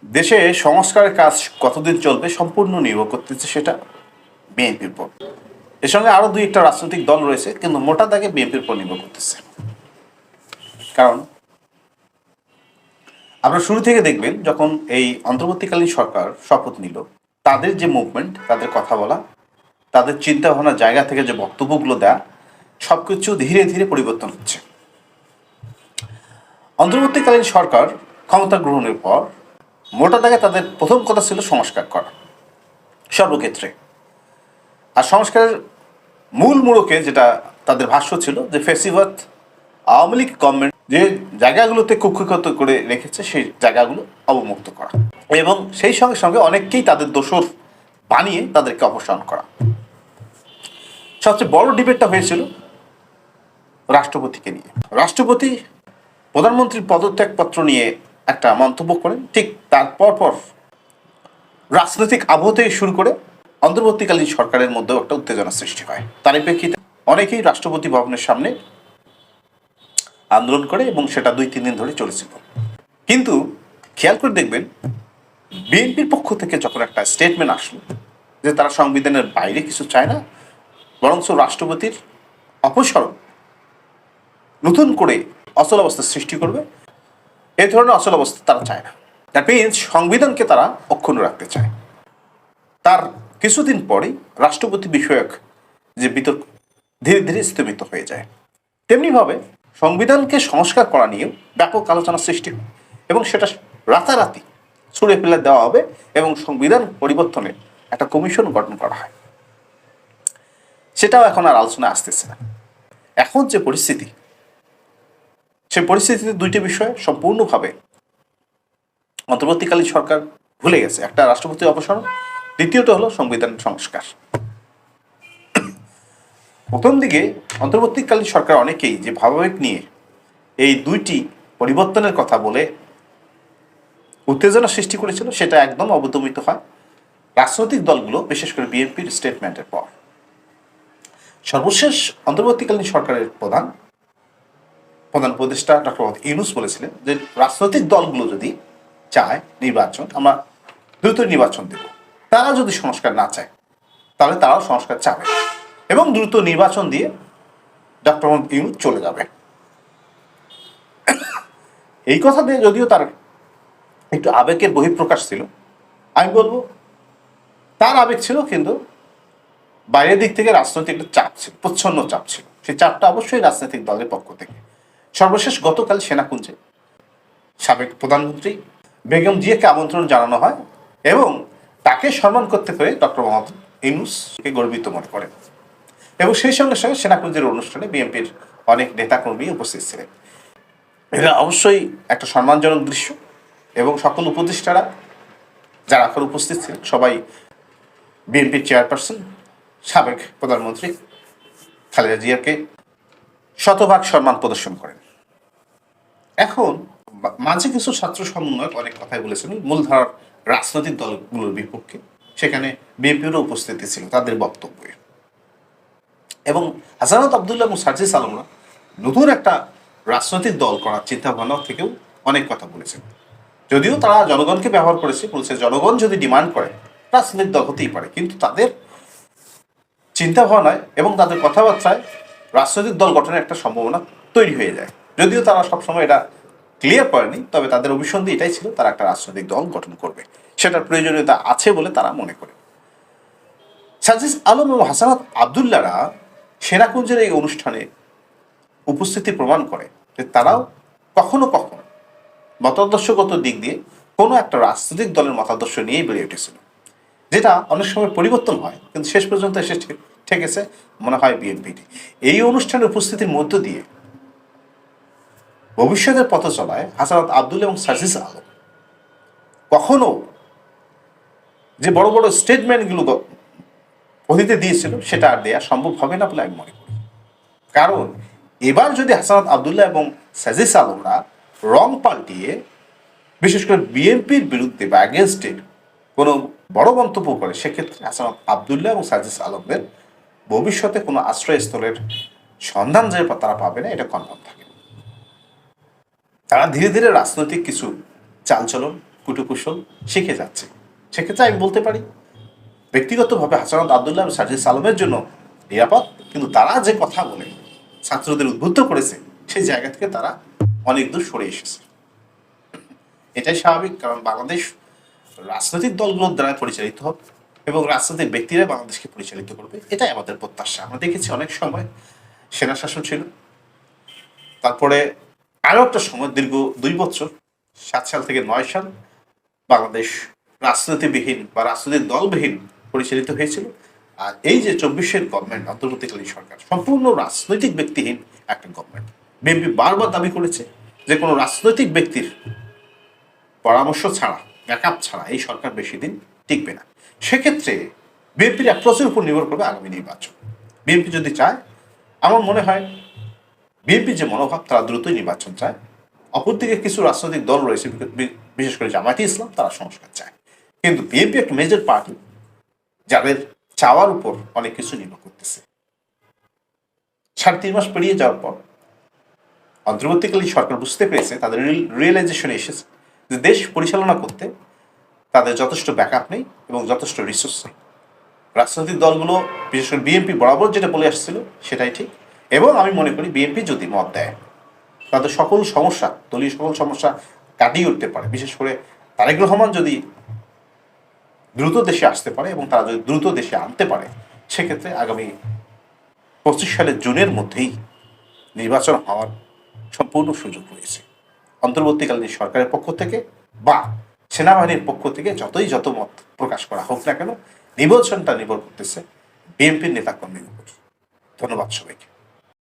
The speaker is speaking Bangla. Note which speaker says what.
Speaker 1: দেশে সংস্কারের কাজ কতদিন চলবে সম্পূর্ণ নির্ভর করতেছে সেটা বিএনপির উপর। এর সঙ্গে আরো দুই একটা রাজনৈতিক দল রয়েছে, কিন্তু মোটা দাগে বিএনপির উপর নির্ভর করতেছে। কারণ আপনারা শুরু থেকে দেখবেন, যখন এই অন্তর্বর্তীকালীন সরকার শপথ নিল, তাদের যে মুভমেন্ট, তাদের কথা বলা, তাদের চিন্তা ভাবনার জায়গা থেকে যে বক্তব্যগুলো দেয়া, সবকিছু ধীরে ধীরে পরিবর্তন হচ্ছে। অন্তর্বর্তীকালীন সরকার ক্ষমতা গ্রহণের পর মোটা দাগে তাদের প্রথম কথা ছিল সংস্কার করা সর্বক্ষেত্রে। আর সংস্কারের মূল মোড়কে যেটা তাদের ভাষ্য ছিল যে ফেসিবাদ আওয়ামী লীগ গভর্নমেন্ট যে জায়গাগুলোতে কুক্ষিগত করে রেখেছে সেই জায়গাগুলো অবমুক্ত করা, এবং সেই সঙ্গে সঙ্গে অনেককেই তাদের দোষর বানিয়ে তাদেরকে অপসারণ করা। সবচেয়ে বড় ডিবেটটা হয়েছিল রাষ্ট্রপতিকে নিয়ে। রাষ্ট্রপতি প্রধানমন্ত্রীর পদত্যাগপত্র নিয়ে একটা মন্তব্য করেন, ঠিক তারপর রাজনৈতিক আবহ থেকে শুরু করে অন্তর্বর্তীকালীন সরকারের মধ্যেও একটা উত্তেজনা সৃষ্টি হয়। তার প্রেক্ষিতে অনেকেই রাষ্ট্রপতি ভবনের সামনে আন্দোলন করে, এবং সেটা 2-3 দিন ধরে চলেছিল। কিন্তু খেয়াল করে দেখবেন, বিএনপির পক্ষ থেকে যখন একটা স্টেটমেন্ট আসলো যে তারা সংবিধানের বাইরে কিছু চায় না, বরঞ্চ রাষ্ট্রপতির অপসারণ নতুন করে অচল অবস্থা সৃষ্টি করবে, এই ধরনের অচল অবস্থা তারা চায় না। দ্যাট মিনস সংবিধানকে তারা অক্ষুণ্ণ রাখতে চায়। তার কিছুদিন পরেই রাষ্ট্রপতি বিষয়ক যে বিতর্ক ধীরে ধীরে স্থগিত হয়ে যায়। তেমনিভাবে সংবিধানকে সংস্কার করা নিয়েও ব্যাপক আলোচনা সৃষ্টি হয়, এবং সেটা রাতারাতি ছুঁড়ে ফেলে দেওয়া হবে, এবং সংবিধান পরিবর্তনে একটা কমিশন গঠন করা হয়। সেটাও এখন আর আলোচনা আসতেছে না। এখন যে পরিস্থিতি, সেই পরিস্থিতিতে দুইটি বিষয় সম্পূর্ণভাবে অন্তর্বর্তীকালীন সরকার ভুলে গেছে। একটা রাষ্ট্রপতি অপসারণ, দ্বিতীয়টা হলো সংবিধান সংস্কার। প্রথম দিকে অন্তর্বর্তীকালীন সরকার অনেকেই যে ভাবাবেগ নিয়ে এই দুইটি পরিবর্তনের কথা বলে উত্তেজনা সৃষ্টি করেছিল, সেটা একদম অবদমিত হয় রাজনৈতিক দলগুলো, বিশেষ করে বিএনপির স্টেটমেন্টের পর। সর্বশেষ অন্তর্বর্তীকালীন সরকারের প্রধান উপদেষ্টা ডক্টর মোহাম্মদ ইউনূস বলেছিলেন যে রাজনৈতিক দলগুলো যদি চায় নির্বাচন, আমরা দ্রুত নির্বাচন দেব। তারা যদি সংস্কার না চায় তাহলে তারাও সংস্কার চাবে, এবং দ্রুত নির্বাচন দিয়ে ডক্টর মোহাম্মদ ইউনূস চলে যাবে। এই কথা দিয়ে যদিও তার একটু আবেগের বহিঃপ্রকাশ ছিল, আমি বলবো তার আবেগ ছিল, কিন্তু বাইরের দিক থেকে রাজনৈতিক একটা চাপ ছিল, প্রচ্ছন্ন চাপ ছিল। সেই চাপটা অবশ্যই রাজনৈতিক দলের পক্ষ থেকে। সর্বশেষ গতকাল সেনাকুঞ্জে সাবেক প্রধানমন্ত্রী বেগম জিয়াকে আমন্ত্রণ জানানো হয়, এবং তাকে সম্মান করতে পেরে ডক্টর মোহাম্মদ ইউনূসকে গর্বিত মনে করেন, এবং সেই সঙ্গে সঙ্গে সেনাকুঞ্জের অনুষ্ঠানে বিএনপির অনেক নেতাকর্মী উপস্থিত ছিলেন। এটা অবশ্যই একটা সম্মানজনক দৃশ্য, এবং সকল উপদেষ্টারা যারা এখন উপস্থিত ছিলেন সবাই বিএনপির চেয়ারপারসন সাবেক প্রধানমন্ত্রী খালেদা জিয়াকে শতভাগ সম্মান প্রদর্শন করেন। এখন মাঝে কিছু ছাত্র সমন্বয়ক অনেক কথাই বলেছেন মূলধারার রাজনৈতিক দলগুলোর বিপক্ষে, সেখানে বিএনপিরও উপস্থিতি ছিল তাদের বক্তব্যে, এবং হাসানাত আবদুল্লাহ এবং সার্জিস আলমরা নতুন একটা রাজনৈতিক দল করার চিন্তা ভাবনা থেকেও অনেক কথা বলেছেন। যদিও তারা জনগণকে ব্যবহার করেছে, বলছে জনগণ যদি ডিমান্ড করে রাজনৈতিক দল হতেই পারে, কিন্তু তাদের চিন্তা ভাবনায় এবং তাদের কথাবার্তায় রাজনৈতিক দল গঠনের একটা সম্ভাবনা তৈরি হয়ে যায়। যদিও তারা সবসময় এটা ক্লিয়ার করেনি, তবে তাদের অভিসন্ধি এটাই ছিল তারা একটা রাজনৈতিক দল গঠন করবে, সেটার প্রয়োজনীয়তা আছে বলে তারা মনে করে। সার্জিস আলম এবং হাসানাত আবদুল্লাহরা সেনাকুঞ্জের এই অনুষ্ঠানে উপস্থিতি প্রমাণ করে যে তারাও কখনো কখনো মতাদর্শগত দিক দিয়ে কোনো একটা রাজনৈতিক দলের মতাদর্শ নিয়েই বেড়ে উঠেছিল, যেটা অনেক সময় পরিবর্তন হয়, কিন্তু শেষ পর্যন্ত এসে ঠেকেছে মনে হয় বিএনপিটি। এই অনুষ্ঠানের উপস্থিতির মধ্য দিয়ে ভবিষ্যতের পথ চলায় হাসানাত আবদুল্লাহ এবং সার্জিস আলম কখনো যে বড় বড় স্টেটমেন্টগুলো অতীতে দিয়েছিল সেটা আর দেওয়া সম্ভব হবে না বলে আমি মনে করি। কারণ এবার যদি হাসানাত আবদুল্লাহ এবং সার্জিস আলমরা রং পাল্টিয়ে বিশেষ করে বিএনপির বিরুদ্ধে বা অ্যাগেনস্টে কোনো বড় মন্তব্য করে, সেক্ষেত্রে হাসানাত আবদুল্লাহ এবং সার্জিস আলমদের ভবিষ্যতে কোনো আশ্রয়স্থলের সন্ধান যে তারা পাবে না, এটা কনফার্ম থাকে। তারা ধীরে ধীরে রাজনৈতিক কিছু চালচলন কুটুকুশল শিখে যাচ্ছে। সেক্ষেত্রে আমি বলতে পারি ব্যক্তিগতভাবে হাসানাত আবদুল্লাহ এবং সাজিদ সালামের জন্য নিরাপদ, কিন্তু তারা যে কথা বলে ছাত্রদের উদ্বুদ্ধ করেছে সেই জায়গা থেকে তারা অনেক দূর সরে এসেছে। এটাই স্বাভাবিক, কারণ বাংলাদেশ রাজনৈতিক দলগুলোর দ্বারা পরিচালিত হবে এবং রাজনৈতিক ব্যক্তিরা বাংলাদেশকে পরিচালিত করবে, এটাই আমাদের প্রত্যাশা। আমরা দেখেছি অনেক সময় সেনা শাসন ছিল, তারপরে আরো একটা সময় দীর্ঘ 2 বছর 7 সাল থেকে 9 সাল বাংলাদেশ রাজনীতিবিহীন বা রাজনৈতিক দলবিহীন পরিচালিত হয়েছিল। আর এই যে 24-এর গভর্নমেন্ট, অন্তর্বর্তীকালীন সরকার, সম্পূর্ণ রাজনৈতিক ব্যক্তিহীন একটা গভর্নমেন্ট। বিএনপি বারবার দাবি করেছে যে কোনো রাজনৈতিক ব্যক্তির পরামর্শ ছাড়া, ব্যাকআপ ছাড়া এই সরকার বেশি দিন টিকবে না। সেক্ষেত্রে বিএনপির অ্যাপ্রোচের উপর নির্ভর করবে আগামী নির্বাচন। বিএনপি যদি চায়, আমার মনে হয় বিএনপির যে মনোভাব, তারা দ্রুতই নির্বাচন চায়। অপরদিকে কিছু রাজনৈতিক দল রয়েছে, বিশেষ করে জামায়াতে ইসলাম, তারা সংস্কার চায়। কিন্তু বিএনপি একটা মেজর পার্টি, যাদের চাওয়ার উপর অনেক কিছু নির্ভর করতেছে। 3.5 মাস পেরিয়ে যাওয়ার পর অন্তর্বর্তীকালীন সরকার বুঝতে পেরেছে, তাদের রিয়েলাইজেশনে এসেছে যে দেশ পরিচালনা করতে তাদের যথেষ্ট ব্যাকআপ নেই এবং যথেষ্ট রিসোর্স নেই। রাজনৈতিক দলগুলো, বিশেষ করে বিএনপি বরাবর যেটা বলে আসছিল সেটাই ঠিক, এবং আমি মনে করি বিএনপি যদি মত দেয়, তাদের সকল সমস্যা, দলীয় সকল সমস্যা কাটিয়ে উঠতে পারে। বিশেষ করে তারেক রহমান যদি দ্রুত দেশে আসতে পারে এবং তারা যদি দ্রুত দেশে আনতে পারে, সেক্ষেত্রে আগামী 25 সালের জুনের মধ্যেই নির্বাচন হওয়ার সম্পূর্ণ সুযোগ রয়েছে। অন্তর্বর্তীকালীন সরকারের পক্ষ থেকে বা সেনাবাহিনীর পক্ষ থেকে যত মত প্রকাশ করা হোক না কেন, নির্বাচনটা নির্ভর করতেছে বিএনপির নেতাকর্মীর উপর। ধন্যবাদ সবাইকে।